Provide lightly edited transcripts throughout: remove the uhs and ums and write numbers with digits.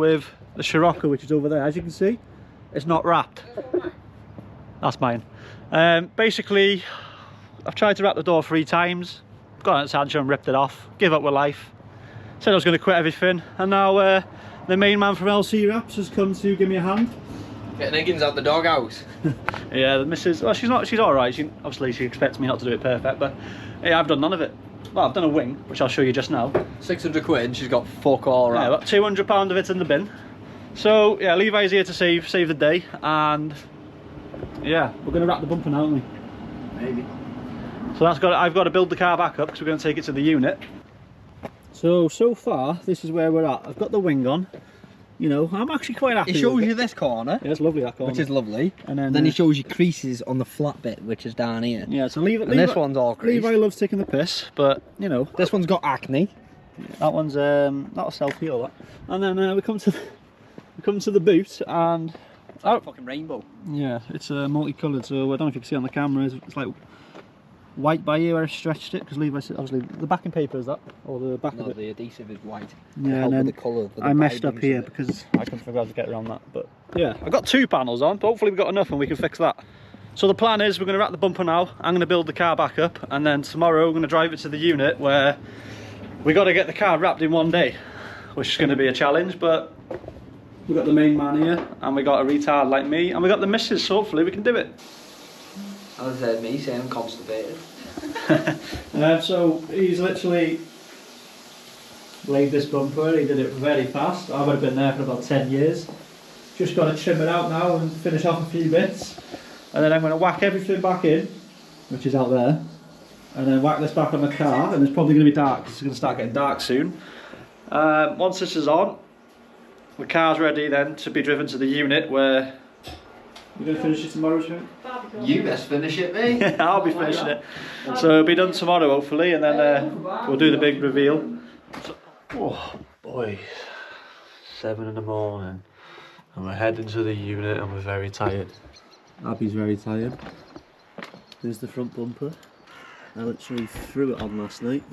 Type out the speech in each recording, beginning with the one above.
with the Scirocco, which is over there. As you can see, it's not wrapped. That's mine. Basically, I've tried to wrap the door 3 times, got on its tangent and ripped it off, give up with life. Said I was going to quit everything, and now the main man from LC Wraps has come to give me a hand. Getting Higgins out the doghouse. Yeah, the missus, well, she's alright. Obviously she expects me not to do it perfect, but yeah, I've done none of it. Well, I've done a wing, which I'll show you just now. 600 quid and she's got fuck all right. Yeah, about £200 of it's in the bin. So yeah, Levi's here to save the day, and yeah, we're going to wrap the bumper now, aren't we? Maybe. So I've got to build the car back up because we're going to take it to the unit. So far, this is where we're at. I've got the wing on. You know, I'm actually quite happy. It shows you this corner. Yeah, it's lovely, that corner. Which is lovely. And then it shows you creases on the flat bit, which is down here. Yeah, so Levi, this one's all creased. Levi loves taking the piss, but you know. This one's got acne. That one's that'll self-heal, that. And then we come to the boot, and it's like a fucking rainbow. Yeah, it's multicoloured, so I don't know if you can see on the camera. It's like white by here where I stretched it, because Levi said obviously the backing paper is that, or the back of it. The adhesive is white. Yeah, and then the colour. I messed up here because I couldn't figure out how to get around that. But yeah, I've got 2 panels on, but hopefully we've got enough and we can fix that. So the plan is we're going to wrap the bumper now. I'm going to build the car back up, and then tomorrow we're going to drive it to the unit where we got to get the car wrapped in 1 day, which is going to be a challenge. But we've got the main man here, and we got a retard like me, and we got the missus, so hopefully we can do it. As me saying I'm constipated. So he's literally laid this bumper. He did it very fast. I would have been there for about 10 years. Just got to trim it out now and finish off a few bits, and then I'm going to whack everything back in, which is out there, and then whack this back on the car. And it's probably going to be dark because it's going to start getting dark soon. Once this is on, the car's ready then to be driven to the unit where you're going to finish it tomorrow, Shane? You best finish it, mate. Yeah, I'll be finishing it. So it'll be done tomorrow, hopefully, and then we'll do the big reveal. So, oh boy, 7 in the morning, and we're heading to the unit, and we're very tired. Abby's very tired. There's the front bumper. I literally threw it on last night.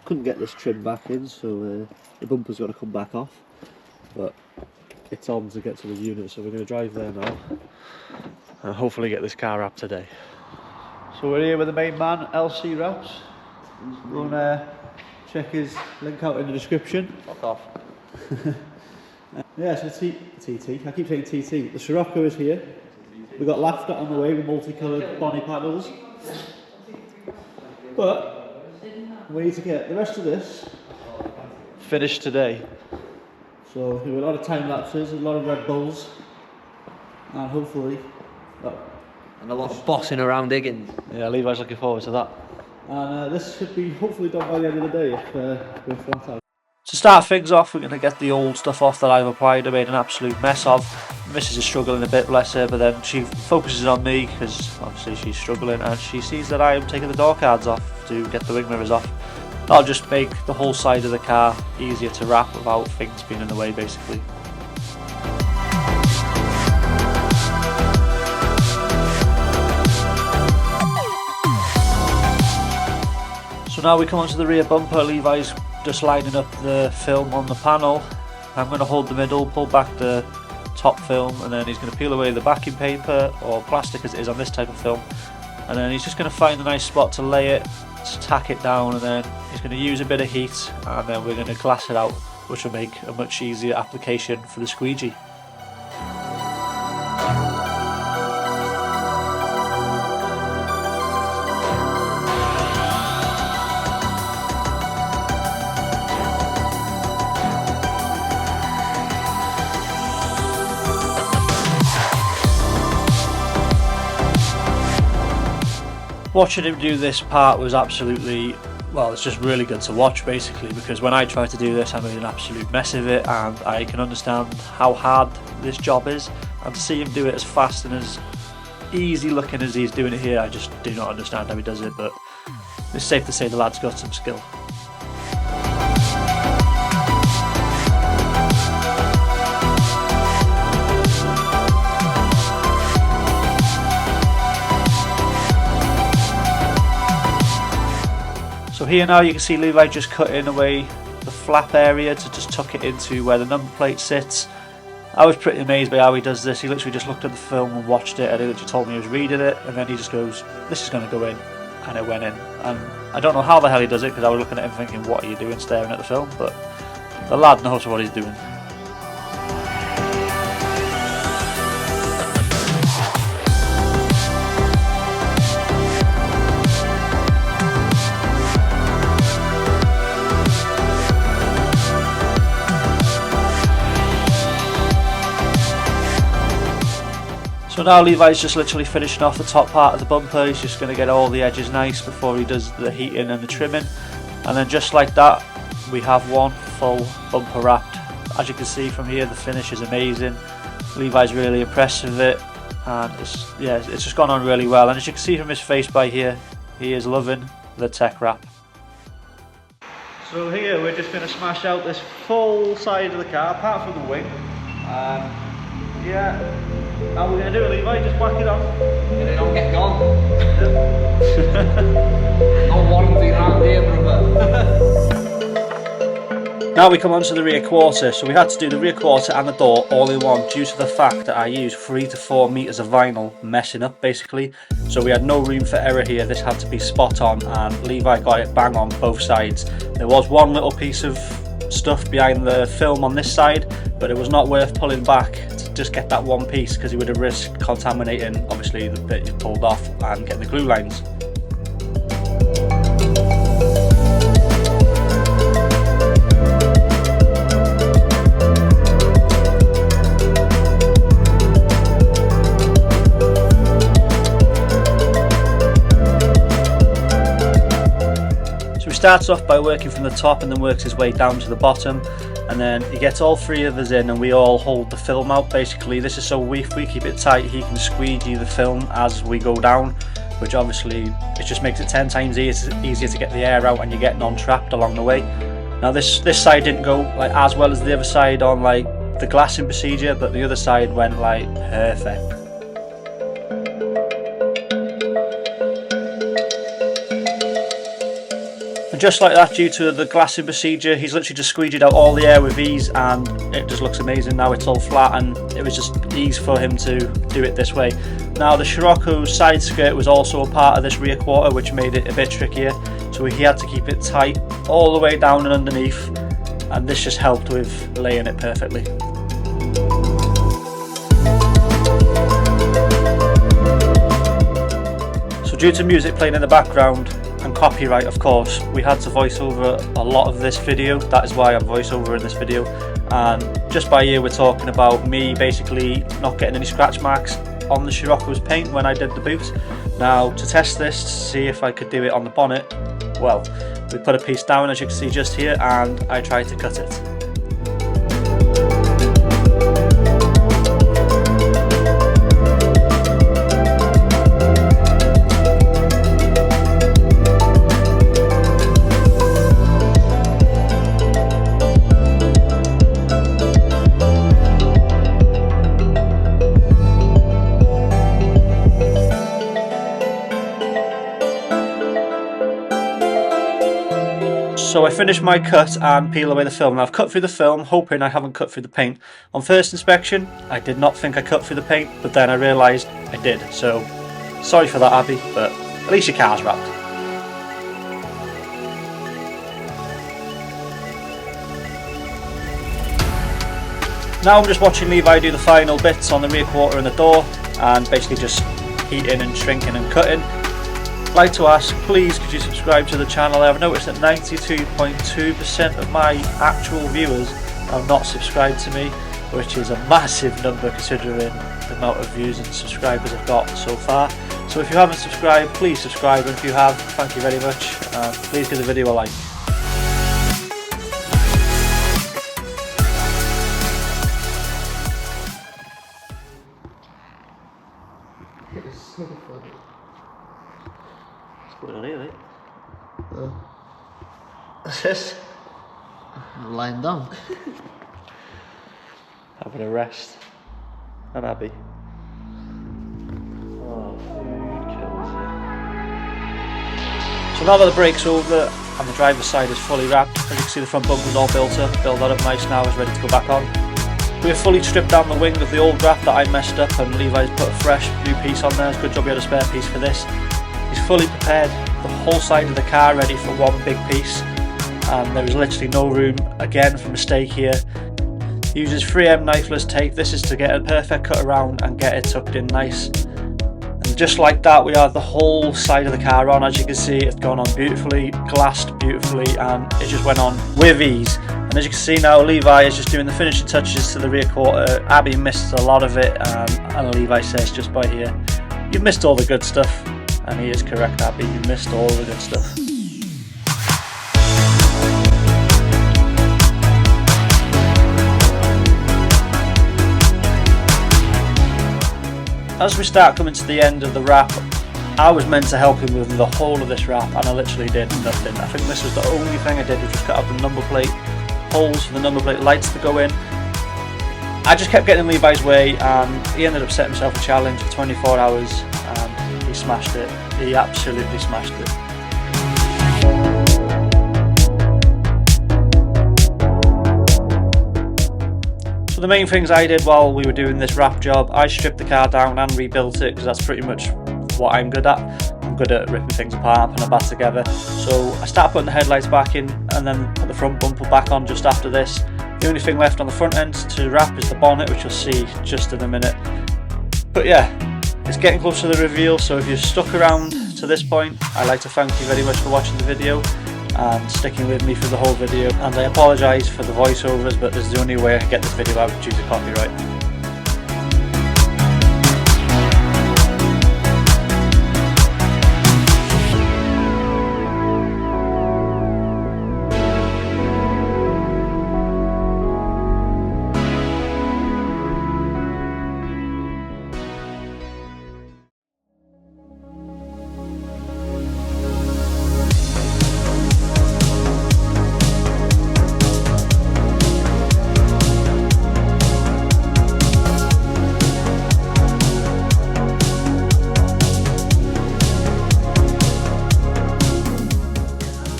Couldn't get this trim back in, so the bumper's got to come back off. But it's on to get to the unit, so we're going to drive there now and hopefully get this car wrapped today. So we're here with the main man, LC Wraps. Go and check his link out in the description. Fuck off. Yeah, so the TT, I keep saying TT. The Scirocco is here. We've got Laughter on the way with multicoloured body panels. But we need to get the rest of this finished today. So there were a lot of time lapses, a lot of Red Bulls, and hopefully, and a lot of bossing around Higgins. Yeah, Levi's looking forward to that. And this should be hopefully done by the end of the day if we're flat out. To start things off, we're going to get the old stuff off that I've applied. I made an absolute mess of. Mrs is struggling a bit, bless her, but then she focuses on me because obviously she's struggling, and she sees that I am taking the door cards off to get the wing mirrors off. That'll just make the whole side of the car easier to wrap without things being in the way, basically. So now we come onto the rear bumper. Levi's just lining up the film on the panel. I'm going to hold the middle, pull back the top film, and then he's going to peel away the backing paper or plastic as it is on this type of film, and then he's just going to find a nice spot to lay it, to tack it down, and then he's going to use a bit of heat, and then we're going to glass it out, which will make a much easier application for the squeegee. Watching him do this part was absolutely, well, it's just really good to watch basically, because when I tried to do this I made an absolute mess of it, and I can understand how hard this job is, and to see him do it as fast and as easy looking as he's doing it here, I just do not understand how he does it, but it's safe to say the lad's got some skill. So here now you can see Levi just cutting away the flap area to just tuck it into where the number plate sits. I was pretty amazed by how he does this. He literally just looked at the film and watched it, and he literally told me he was reading it, and then he just goes, "This is going to go in," and it went in. And I don't know how the hell he does it, because I was looking at him thinking, what are you doing staring at the film? But the lad knows what he's doing. So now Levi's just literally finishing off the top part of the bumper. He's just going to get all the edges nice before he does the heating and the trimming. And then just like that, we have one full bumper wrapped. As you can see from here, the finish is amazing. Levi's really impressed with it, and it's just gone on really well. And as you can see from his face by here, he is loving the Teck wrap. So here we're just going to smash out this full side of the car, apart from the wing. Yeah. How are we going to do it, Levi? Just whack it on. Get it on, get gone. No warranty around here, brother. Now we come on to the rear quarter. So we had to do the rear quarter and the door all in one due to the fact that I used 3 to 4 meters of vinyl messing up basically. So we had no room for error here. This had to be spot on, and Levi got it bang on both sides. There was one little piece of stuff behind the film on this side, but it was not worth pulling back to just get that one piece, because he would have risked contaminating obviously the bit you pulled off and getting the glue lines. Starts off by working from the top and then works his way down to the bottom, and then he gets all 3 of us in and we all hold the film out basically. This is so if we keep it tight, he can squeegee the film as we go down, which obviously it just makes it 10 times easier to get the air out, and you're getting on-trapped along the way. Now this side didn't go like as well as the other side on like the glassing procedure, but the other side went like perfect. Just like that, due to the glassing procedure, he's literally just squeegeed out all the air with ease, and it just looks amazing. Now it's all flat, and it was just ease for him to do it this way. Now the Scirocco side skirt was also a part of this rear quarter, which made it a bit trickier, so he had to keep it tight all the way down and underneath, and this just helped with laying it perfectly. So due to music playing in the background and copyright, of course, we had to voice over a lot of this video. That is why I'm voiceover in this video. And just by ear, we're talking about me basically not getting any scratch marks on the Scirocco's paint when I did the boot. Now to test this, to see if I could do it on the bonnet, well, we put a piece down, as you can see just here, and I tried to cut it. So I finished my cut and peel away the film. Now I've cut through the film, hoping I haven't cut through the paint. On first inspection, I did not think I cut through the paint, but then I realised I did. So sorry for that, Abby, but at least your car's wrapped. Now I'm just watching Levi do the final bits on the rear quarter and the door, and basically just heating and shrinking and cutting. I'd like to ask, please could you subscribe to the channel? I've noticed that 92.2% of my actual viewers are not subscribed to me, which is a massive number considering the amount of views and subscribers I've got so far. So if you haven't subscribed, please subscribe, and if you have, thank you very much, and please give the video a like. It's so funny. What's going on here, mate? What's this? I'm lying down. Having a rest. I'm happy. Oh, food kills you. So now that the break's over, and the driver's side is fully wrapped. As you can see, the front bumper's all built up that up nice now, is ready to go back on. We have fully stripped down the wing of the old wrap that I messed up, and Levi's put a fresh new piece on there. It's a good job we had a spare piece for this. He's fully prepared the whole side of the car ready for one big piece, and there is literally no room again for mistake here. He uses 3M knifeless tape. This is to get a perfect cut around and get it tucked in nice. And just like that, we have the whole side of the car on. As you can see, it's gone on beautifully, glassed beautifully, and it just went on with ease. And as you can see now, Levi is just doing the finishing touches to the rear quarter. Abby missed a lot of it, and Levi says just by here, "You've missed all the good stuff." And he is correct, Abby, you missed all the good stuff. As we start coming to the end of the wrap, I was meant to help him with the whole of this wrap, and I literally did nothing. I think this was the only thing I did, was just cut out the number plate holes for the number plate lights to go in. I just kept getting in Levi's way, and he ended up setting himself a challenge for 24 hours, and he smashed it. He absolutely smashed it. So the main things I did while we were doing this wrap job, I stripped the car down and rebuilt it, because that's pretty much what I'm good at. I'm good at ripping things apart, putting it back together. So I started putting the headlights back in, and then put the front bumper back on just after this. The only thing left on the front end to wrap is the bonnet, which you'll see just in a minute. But yeah, it's getting close to the reveal, so if you've stuck around to this point, I'd like to thank you very much for watching the video and sticking with me through the whole video. And I apologise for the voiceovers, but this is the only way I can get this video out due to copyright.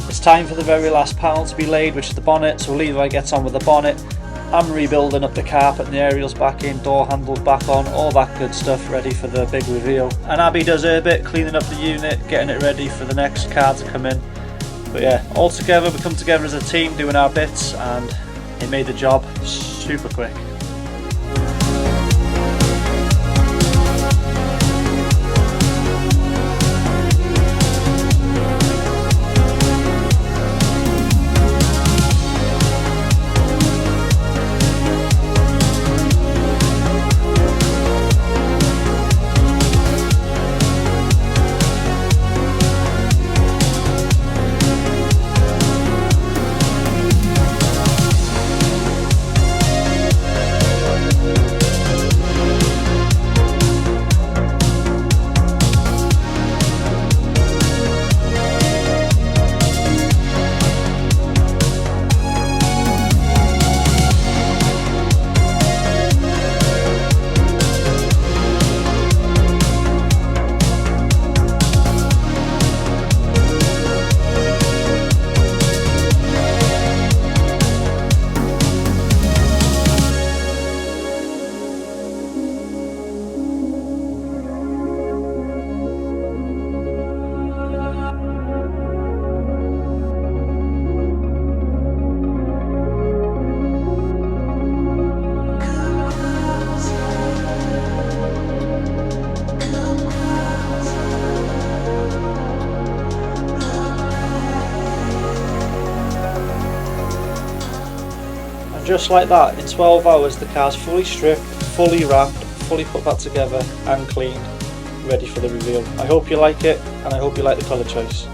It's time for the very last panel to be laid, which is the bonnet. So Levi gets on with the bonnet. I'm rebuilding up the car, putting the aerials back in, door handles back on, all that good stuff ready for the big reveal. And Abby does her bit, cleaning up the unit, getting it ready for the next car to come in. But yeah, all together, we come together as a team doing our bits, and it made the job super quick. Just like that, in 12 hours the car's fully stripped, fully wrapped, fully put back together and cleaned, ready for the reveal. I hope you like it, and I hope you like the colour choice.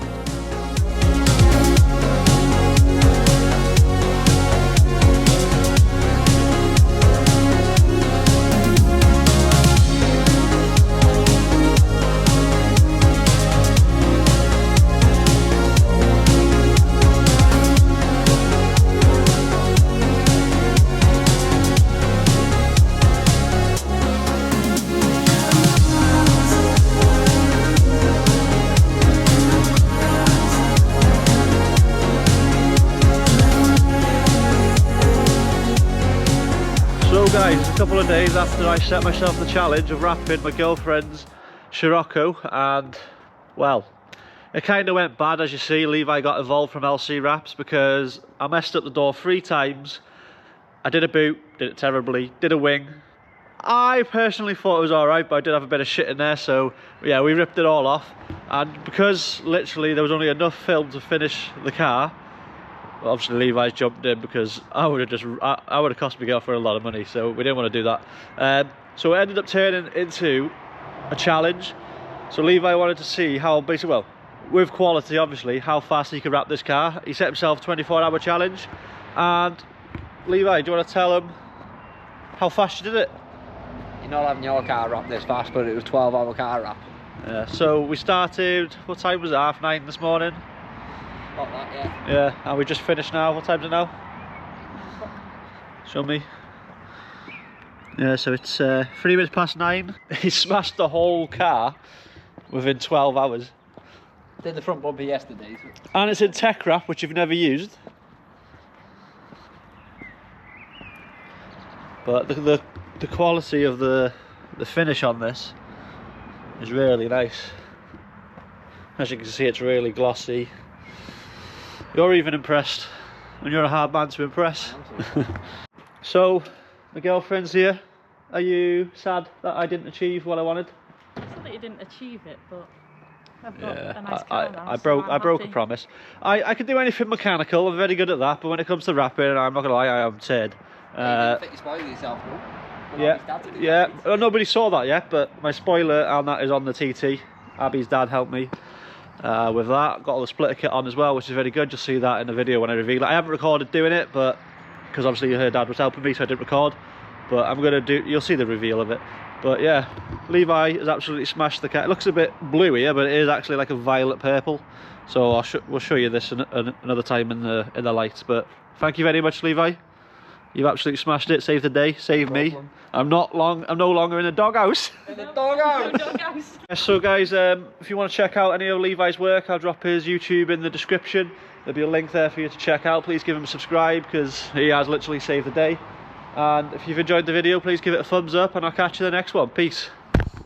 couple of days after I set myself the challenge of wrapping my girlfriend's Scirocco, and well, it kind of went bad. As you see, Levi got involved from LC Wraps because I messed up the door 3 times. I did a boot, did it terribly, did a wing. I personally thought it was alright, but I did have a bit of shit in there, so yeah, we ripped it all off. And because literally there was only enough film to finish the car, well, obviously Levi's jumped in because I would have cost my girlfriend a lot of money, so we didn't want to do that. So it ended up turning into a challenge. So Levi wanted to see how, basically, well, with quality obviously, how fast he could wrap this car. He set himself a 24-hour challenge, and Levi, do you want to tell him how fast you did it? You're not having your car wrapped this fast, but it was 12-hour car wrap. Yeah, so we started, what time was it, 9:30 this morning? Not that, yeah. Yeah, and we just finished now. What time is it now? Show me. Yeah, so it's 3 minutes past 9. He smashed the whole car within 12 hours. Did the front bumper yesterday. So. And it's in Teck wrap, which you've never used. But the quality of the finish on this is really nice. As you can see, it's really glossy. You're even impressed, and you're a hard man to impress. So, my girlfriend's here. Are you sad that I didn't achieve what I wanted? It's not that you didn't achieve it, but I've got a nice car now, I so broke a happy. promise. I can do anything mechanical. I'm very good at that, but when it comes to wrapping, I'm not gonna lie, I am turd. You didn't think you spoiled yourself, though. Yeah. Nobody saw that yet, but my spoiler and that is on the TT. Abby's dad helped me with that. Got all the splitter kit on as well, which is very good. Just see that in the video when I reveal it. I haven't recorded doing it, but because obviously her dad was helping me, so I didn't record. But I'm gonna do. You'll see the reveal of it. But yeah, Levi has absolutely smashed the car. It looks a bit blue here, but it is actually like a violet purple. So we'll show you this another time in the lights. But thank you very much, Levi. You've absolutely smashed it. Saved the day. Saved me. I'm no longer in the doghouse. In the doghouse. So guys, if you want to check out any of Levi's work, I'll drop his YouTube in the description. There'll be a link there for you to check out. Please give him a subscribe because he has literally saved the day. And if you've enjoyed the video, please give it a thumbs up, and I'll catch you in the next one. Peace.